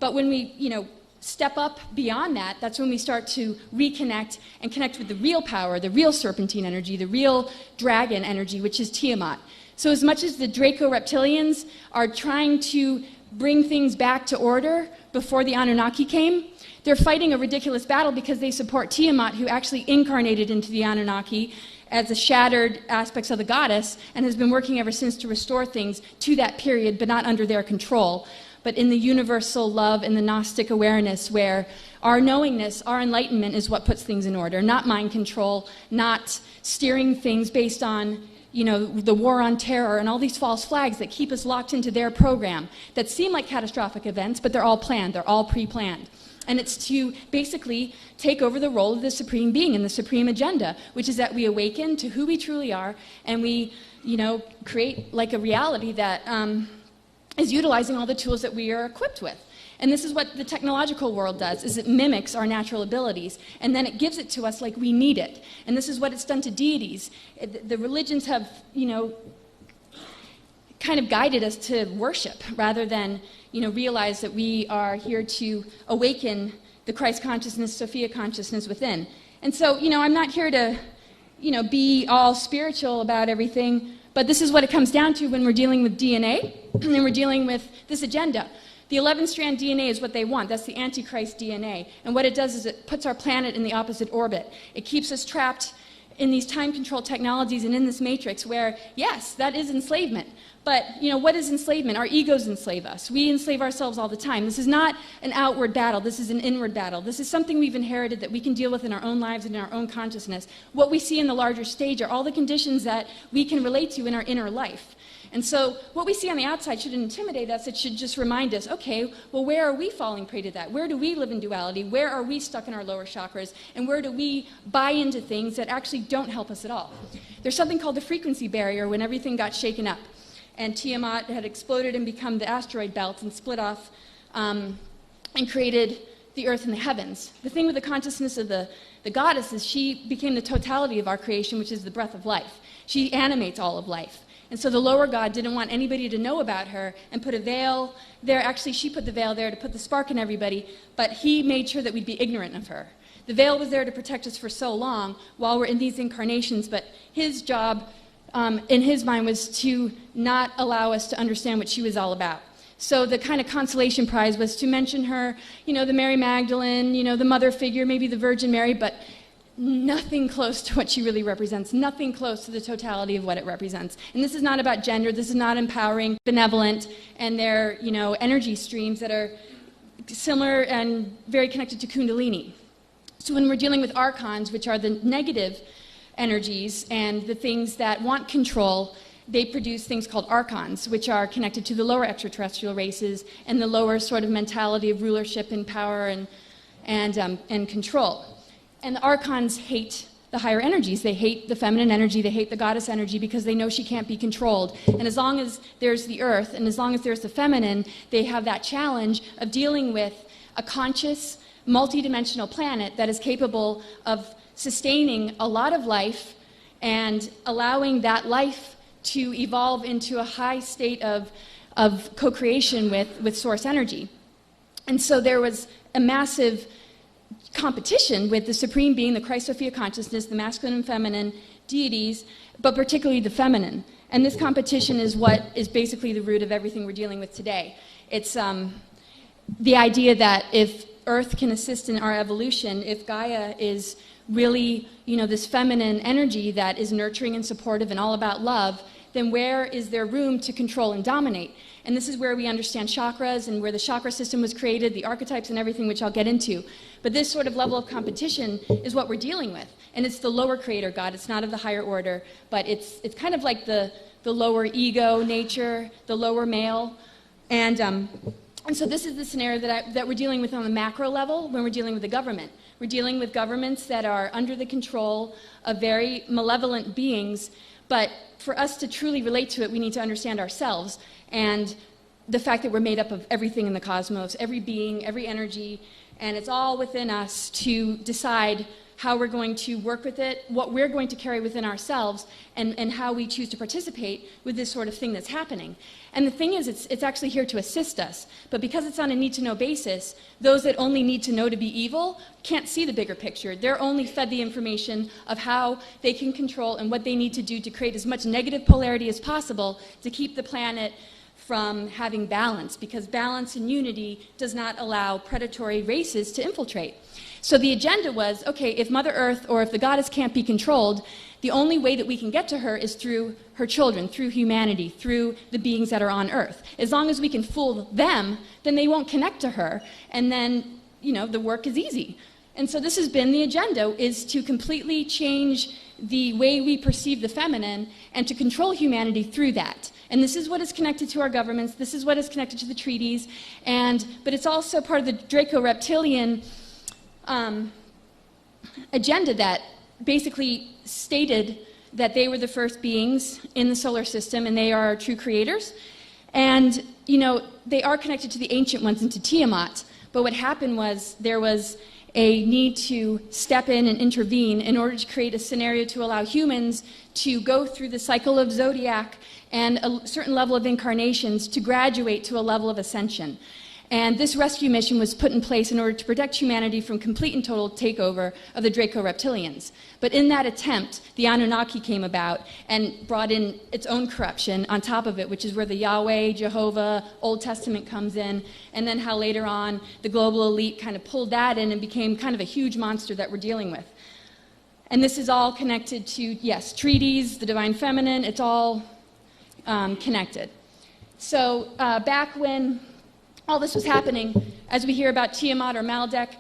But when we, step up beyond that, that's when we start to reconnect and connect with the real power, the real serpentine energy, the real dragon energy, which is Tiamat. So as much as the Draco-reptilians are trying to bring things back to order before the Anunnaki came, they're fighting a ridiculous battle because they support Tiamat, who actually incarnated into the Anunnaki as the shattered aspects of the goddess and has been working ever since to restore things to that period, but not under their control, but in the universal love and the Gnostic awareness where our knowingness, our enlightenment is what puts things in order, not mind control, not steering things based on, the war on terror and all these false flags that keep us locked into their program that seem like catastrophic events, but they're all planned, they're all pre-planned. And it's to basically take over the role of the supreme being and the supreme agenda, which is that we awaken to who we truly are and we, create like a reality that is utilizing all the tools that we are equipped with. And this is what the technological world does, is it mimics our natural abilities, and then it gives it to us like we need it. And this is what it's done to deities. The religions have, kind of guided us to worship rather than, realize that we are here to awaken the Christ consciousness, Sophia consciousness within. And so, I'm not here to, be all spiritual about everything, But this is what it comes down to when we're dealing with DNA and we're dealing with this agenda. The 11-strand DNA is what they want. That's the Antichrist DNA. And what it does is it puts our planet in the opposite orbit. It keeps us trapped in these time-control technologies and in this matrix where, yes, that is enslavement. But, what is enslavement? Our egos enslave us. We enslave ourselves all the time. This is not an outward battle. This is an inward battle. This is something we've inherited that we can deal with in our own lives and in our own consciousness. What we see in the larger stage are all the conditions that we can relate to in our inner life. And so what we see on the outside shouldn't intimidate us. It should just remind us, okay, well, where are we falling prey to that? Where do we live in duality? Where are we stuck in our lower chakras? And where do we buy into things that actually don't help us at all? There's something called the frequency barrier when everything got shaken up. And Tiamat had exploded and become the asteroid belt and split off and created the earth and the heavens. The thing with the consciousness of the goddess is she became the totality of our creation, which is the breath of life. She animates all of life. And so the lower god didn't want anybody to know about her and put a veil there. Actually, she put the veil there to put the spark in everybody, but he made sure that we'd be ignorant of her. The veil was there to protect us for so long while we're in these incarnations, but his job in his mind was to not allow us to understand what she was all about. So the kind of consolation prize was to mention her, the Mary Magdalene, the mother figure, maybe the Virgin Mary, but nothing close to what she really represents, nothing close to the totality of what it represents. And this is not about gender, this is not empowering, benevolent, and they're, energy streams that are similar and very connected to Kundalini. So when we're dealing with archons, which are the negative energies and the things that want control, they produce things called archons, which are connected to the lower extraterrestrial races and the lower sort of mentality of rulership and power and control. And the archons hate the higher energies. They hate the feminine energy. They hate the goddess energy because they know she can't be controlled. And as long as there's the earth and as long as there's the feminine, they have that challenge of dealing with a conscious, multidimensional planet that is capable of sustaining a lot of life and allowing that life to evolve into a high state of co-creation with source energy. And so there was a massive competition with the supreme being, the Christ Sophia consciousness, the masculine and feminine deities, but particularly the feminine. And this competition is what is basically the root of everything we're dealing with today. It's the idea that if Earth can assist in our evolution, if Gaia is really, this feminine energy that is nurturing and supportive and all about love, then where is there room to control and dominate? And this is where we understand chakras and where the chakra system was created, the archetypes and everything, which I'll get into. But this sort of level of competition is what we're dealing with. And it's the lower creator God. It's not of the higher order, but it's kind of like the lower ego nature, the lower male. And so this is the scenario that we're dealing with on the macro level when we're dealing with the government. We're dealing with governments that are under the control of very malevolent beings, but for us to truly relate to it, we need to understand ourselves and the fact that we're made up of everything in the cosmos, every being, every energy, and it's all within us to decide how we're going to work with it, what we're going to carry within ourselves, and how we choose to participate with this sort of thing that's happening. And the thing is, it's actually here to assist us. But because it's on a need-to-know basis, those that only need to know to be evil can't see the bigger picture. They're only fed the information of how they can control and what they need to do to create as much negative polarity as possible to keep the planet from having balance, because balance and unity does not allow predatory races to infiltrate. So the agenda was, okay, if Mother Earth or if the goddess can't be controlled, the only way that we can get to her is through her children, through humanity, through the beings that are on Earth. As long as we can fool them, then they won't connect to her, and then, the work is easy. And so this has been the agenda, is to completely change the way we perceive the feminine and to control humanity through that. And this is what is connected to our governments, this is what is connected to the treaties, but it's also part of the Draco-Reptilian agenda that basically stated that they were the first beings in the solar system and they are our true creators. And, they are connected to the ancient ones and to Tiamat, but what happened was there was a need to step in and intervene in order to create a scenario to allow humans to go through the cycle of zodiac and a certain level of incarnations to graduate to a level of ascension. And this rescue mission was put in place in order to protect humanity from complete and total takeover of the Draco reptilians. But in that attempt, the Anunnaki came about and brought in its own corruption on top of it, which is where the Yahweh, Jehovah, Old Testament comes in, and then how later on the global elite kind of pulled that in and became kind of a huge monster that we're dealing with. And this is all connected to, yes, treaties, the divine feminine, it's all connected. So back when all this was happening, as we hear about Tiamat or Maldek,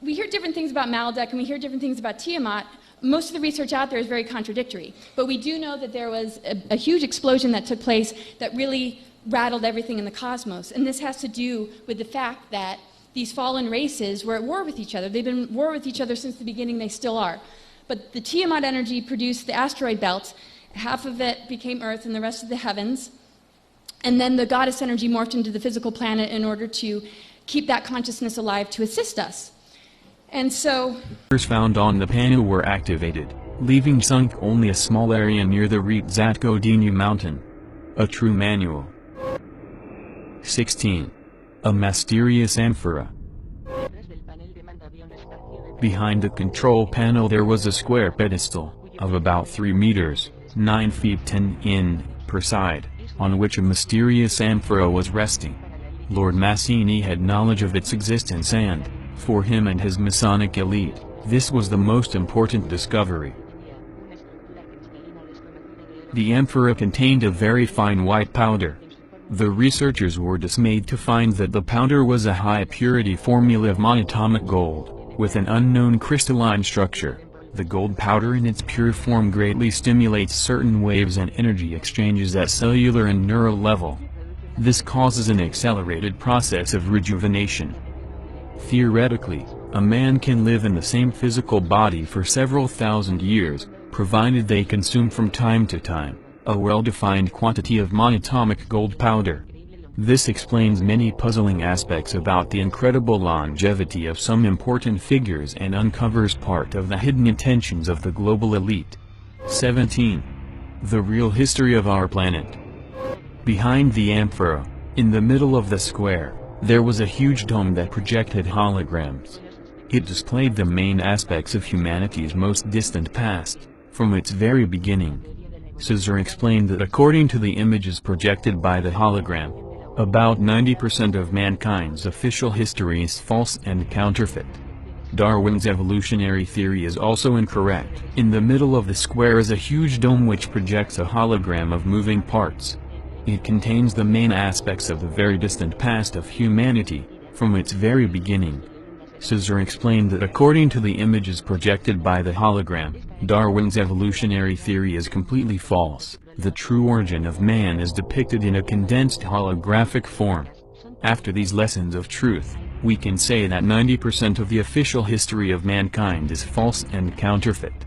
we hear different things about Maldek and we hear different things about Tiamat. Most of the research out there is very contradictory. But we do know that there was a huge explosion that took place that really rattled everything in the cosmos. And this has to do with the fact that these fallen races were at war with each other. They've been at war with each other since the beginning, they still are. But the Tiamat energy produced the asteroid belt. Half of it became Earth and the rest of the heavens. And then the goddess energy morphed into the physical planet in order to keep that consciousness alive to assist us. And so found on the panel were activated, leaving sunk only a small area near the Rrethon mountain. A true manual. 16. A mysterious amphora. Behind the control panel there was a square pedestal, of about 3 meters, 9 feet 10 in, per side, on which a mysterious amphora was resting. Lord Massini had knowledge of its existence and, for him and his Masonic elite, this was the most important discovery. The amphora contained a very fine white powder. The researchers were dismayed to find that the powder was a high-purity formula of monatomic gold, with an unknown crystalline structure. The gold powder in its pure form greatly stimulates certain waves and energy exchanges at cellular and neural level. This causes an accelerated process of rejuvenation. Theoretically, a man can live in the same physical body for several thousand years, provided they consume from time to time a well-defined quantity of monatomic gold powder. This explains many puzzling aspects about the incredible longevity of some important figures and uncovers part of the hidden intentions of the global elite. 17. The real history of our planet. Behind the amphora, in the middle of the square, there was a huge dome that projected holograms. It displayed the main aspects of humanity's most distant past, from its very beginning. Caesar explained that according to the images projected by the hologram, about 90% of mankind's official history is false and counterfeit. Darwin's evolutionary theory is also incorrect. In the middle of the square is a huge dome which projects a hologram of moving parts. It contains the main aspects of the very distant past of humanity, from its very beginning. Caesar explained that according to the images projected by the hologram, Darwin's evolutionary theory is completely false. The true origin of man is depicted in a condensed holographic form. After these lessons of truth, we can say that 90% of the official history of mankind is false and counterfeit.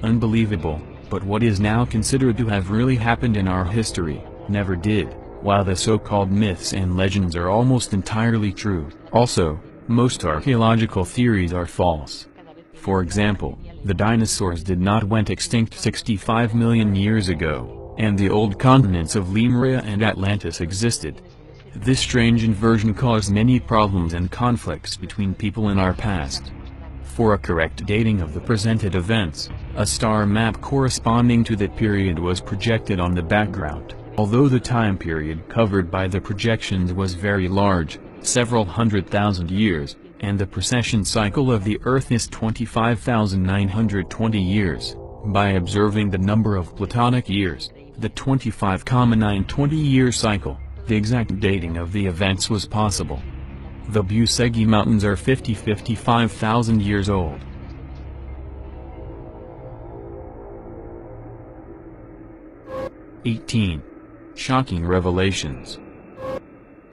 Unbelievable, but what is now considered to have really happened in our history, never did, while the so-called myths and legends are almost entirely true. Also, most archaeological theories are false. For example, the dinosaurs did not went extinct 65 million years ago, and the old continents of Lemuria and Atlantis existed. This strange inversion caused many problems and conflicts between people in our past. For a correct dating of the presented events, a star map corresponding to that period was projected on the background. Although the time period covered by the projections was very large, several 100,000 years, and the precession cycle of the Earth is 25,920 years, by observing the number of Platonic years, the 25,920-year cycle, the exact dating of the events was possible. The Busegi Mountains are 55,000 years old. Shocking revelations.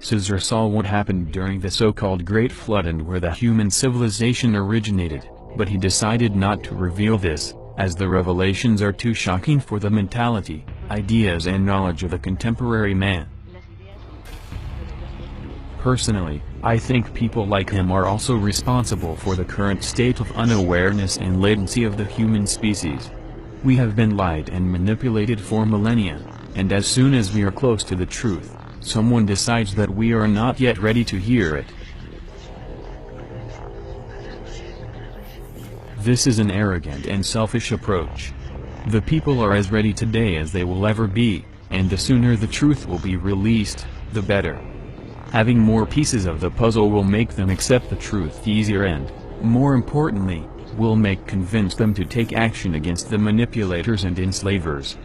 Caesar saw what happened during the so-called Great Flood and where the human civilization originated, but he decided not to reveal this, as the revelations are too shocking for the mentality, ideas and knowledge of a contemporary man. Personally, I think people like him are also responsible for the current state of unawareness and latency of the human species. We have been lied and manipulated for millennia, and as soon as we are close to the truth, someone decides that we are not yet ready to hear it. This is an arrogant and selfish approach. The people are as ready today as they will ever be, and the sooner the truth will be released, the better. Having more pieces of the puzzle will make them accept the truth easier and, more importantly, will convince them to take action against the manipulators and enslavers.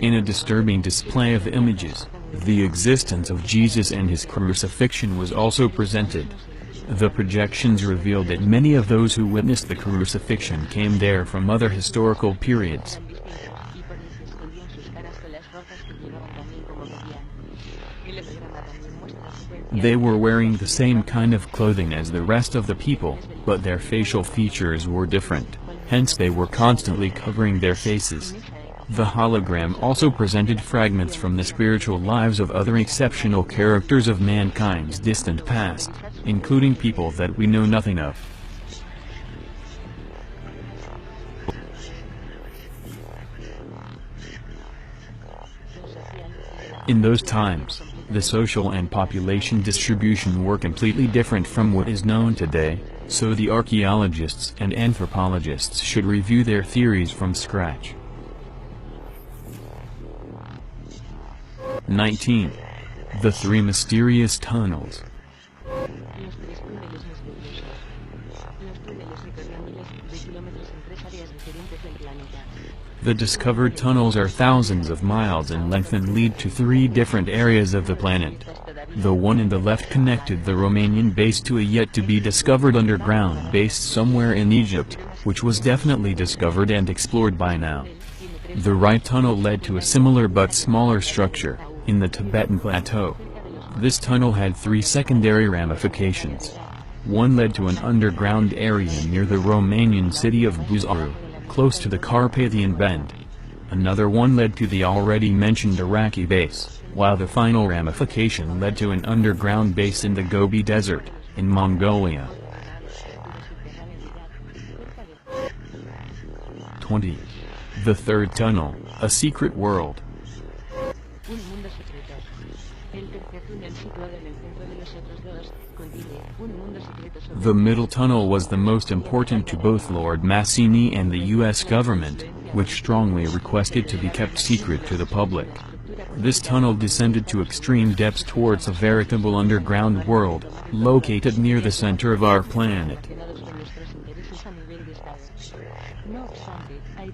In a disturbing display of images, the existence of Jesus and his crucifixion was also presented. The projections revealed that many of those who witnessed the crucifixion came there from other historical periods. They were wearing the same kind of clothing as the rest of the people, but their facial features were different, hence they were constantly covering their faces. The hologram also presented fragments from the spiritual lives of other exceptional characters of mankind's distant past, including people that we know nothing of. In those times, the social and population distribution were completely different from what is known today, so the archaeologists and anthropologists should review their theories from scratch. 19. The Three Mysterious Tunnels. The discovered tunnels are thousands of miles in length and lead to 3 different areas of the planet. The one in the left connected the Romanian base to a yet-to-be-discovered underground base somewhere in Egypt, which was definitely discovered and explored by now. The right tunnel led to a similar but smaller structure, in the Tibetan Plateau. This tunnel had 3 secondary ramifications. One led to an underground area near the Romanian city of Buzău, close to the Carpathian Bend. Another one led to the already mentioned Iraqi base, while the final ramification led to an underground base in the Gobi Desert, in Mongolia. 20. The Third Tunnel, A Secret World. The middle tunnel was the most important to both Lord Mazzini and the U.S. government, which strongly requested to be kept secret to the public. This tunnel descended to extreme depths towards a veritable underground world, located near the center of our planet.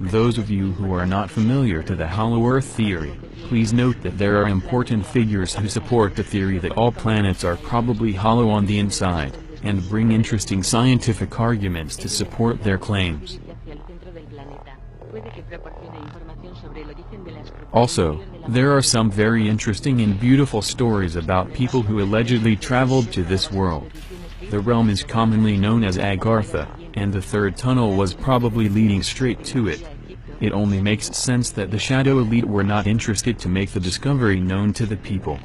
Those of you who are not familiar to the Hollow Earth theory, please note that there are important figures who support the theory that all planets are probably hollow on the inside, and bring interesting scientific arguments to support their claims. Also, there are some very interesting and beautiful stories about people who allegedly traveled to this world. The realm is commonly known as Agartha, and the third tunnel was probably leading straight to it. It only makes sense that the Shadow Elite were not interested to make the discovery known to the people.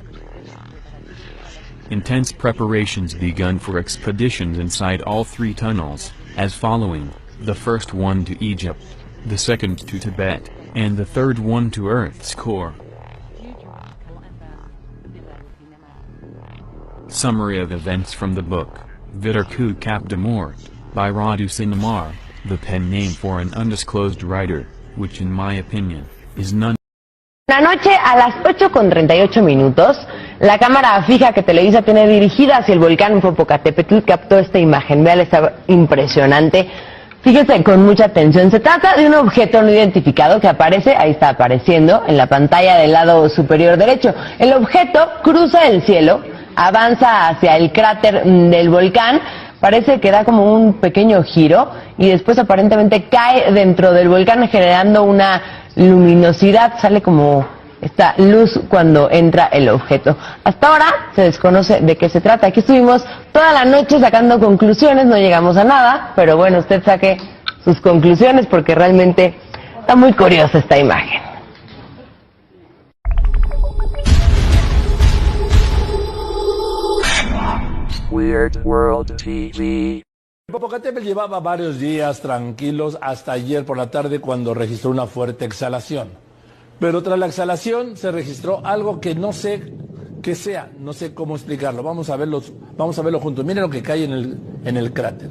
Intense preparations begun for expeditions inside all 3 tunnels, as following: the first one to Egypt, the second to Tibet, and the third one to Earth's core. Summary of events from the book, Vitarku Cap de Mort, by Radu Sinamar, the pen name for an undisclosed writer, which in my opinion, is none. La noche a las 8:38, la cámara fija que Televisa tiene dirigida hacia el volcán Popocatépetl captó esta imagen. Vean, está impresionante. Fíjense con mucha atención. Se trata de un objeto no identificado que aparece, ahí está apareciendo, en la pantalla del lado superior derecho. El objeto cruza el cielo, avanza hacia el cráter del volcán, parece que da como un pequeño giro y después aparentemente cae dentro del volcán generando una luminosidad, sale como esta luz cuando entra el objeto. Hasta ahora se desconoce de qué se trata. Aquí estuvimos toda la noche sacando conclusiones, no llegamos a nada, pero bueno, usted saque sus conclusiones porque realmente está muy curiosa esta imagen. Weird World TV. Popocatépetl llevaba varios días tranquilos hasta ayer por la tarde cuando registró una fuerte exhalación. Pero tras la exhalación se registró algo que no sé qué sea, no sé cómo explicarlo. Vamos a verlo juntos. Miren lo que cae en el cráter.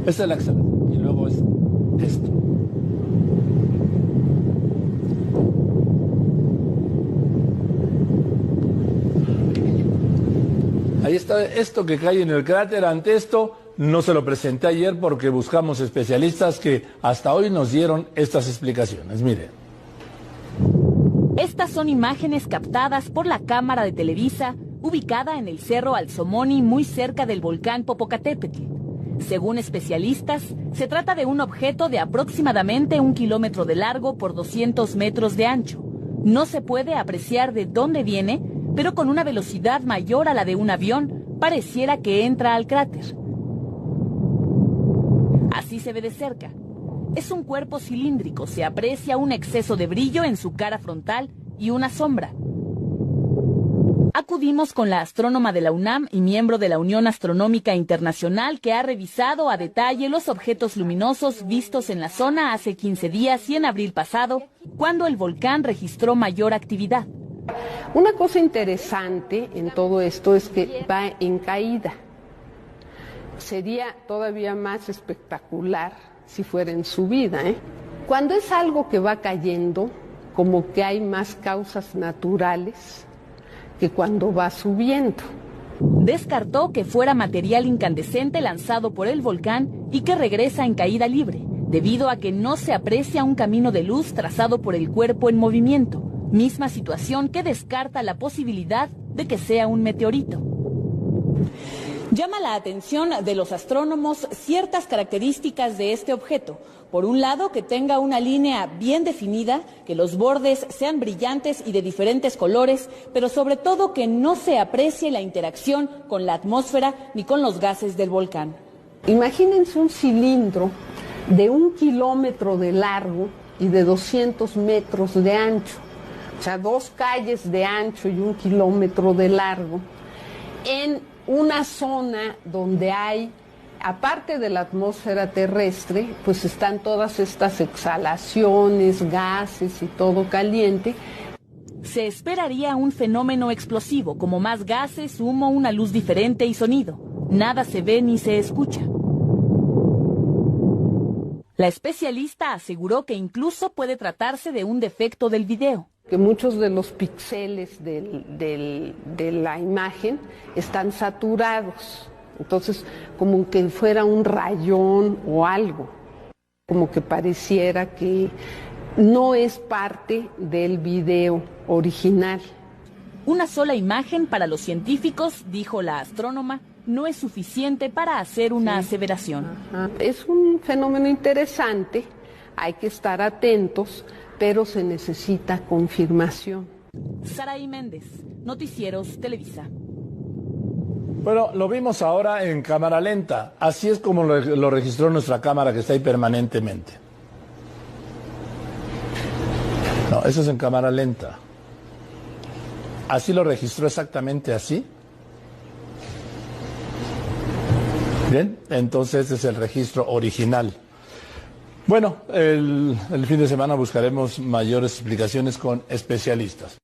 Esta es la exhalación y luego es esto. Ahí está esto que cae en el cráter. Ante esto no se lo presenté ayer porque buscamos especialistas que hasta hoy nos dieron estas explicaciones. Miren. Estas son imágenes captadas por la cámara de Televisa, ubicada en el Cerro Alzomoni, muy cerca del volcán Popocatépetl. Según especialistas, se trata de un objeto de aproximadamente 1 kilómetro de largo por 200 metros de ancho. No se puede apreciar de dónde viene, pero con una velocidad mayor a la de un avión, pareciera que entra al cráter. Así se ve de cerca. Es un cuerpo cilíndrico, se aprecia un exceso de brillo en su cara frontal y una sombra. Acudimos con la astrónoma de la UNAM y miembro de la Unión Astronómica Internacional, que ha revisado a detalle los objetos luminosos vistos en la zona hace 15 días y en abril pasado, cuando el volcán registró mayor actividad. Una cosa interesante en todo esto es que va en caída. Sería todavía más espectacular si fuera en subida, Cuando es algo que va cayendo, como que hay más causas naturales que cuando va subiendo. Descartó que fuera material incandescente lanzado por el volcán y que regresa en caída libre, debido a que no se aprecia un camino de luz trazado por el cuerpo en movimiento, misma situación que descarta la posibilidad de que sea un meteorito. Llama la atención de los astrónomos ciertas características de este objeto. Por un lado, que tenga una línea bien definida, que los bordes sean brillantes y de diferentes colores, pero sobre todo que no se aprecie la interacción con la atmósfera ni con los gases del volcán. Imagínense un cilindro de 1 kilómetro de largo y de 200 metros de ancho, o sea, 2 calles de ancho y 1 kilómetro de largo, en una zona donde hay, aparte de la atmósfera terrestre, pues están todas estas exhalaciones, gases y todo caliente. Se esperaría un fenómeno explosivo, como más gases, humo, una luz diferente y sonido. Nada se ve ni se escucha. La especialista aseguró que incluso puede tratarse de un defecto del video. Que muchos de los píxeles de la imagen están saturados, entonces como que fuera un rayón o algo, como que pareciera que no es parte del video original. Una sola imagen para los científicos, dijo la astrónoma, no es suficiente para hacer una aseveración. Es un fenómeno interesante, hay que estar atentos, pero se necesita confirmación. Saraí Méndez, Noticieros Televisa. Bueno, lo vimos ahora en cámara lenta. Así es como lo registró nuestra cámara que está ahí permanentemente. No, eso es en cámara lenta. Así lo registró exactamente así. Bien, entonces es el registro original. Bueno, el fin de semana buscaremos mayores explicaciones con especialistas.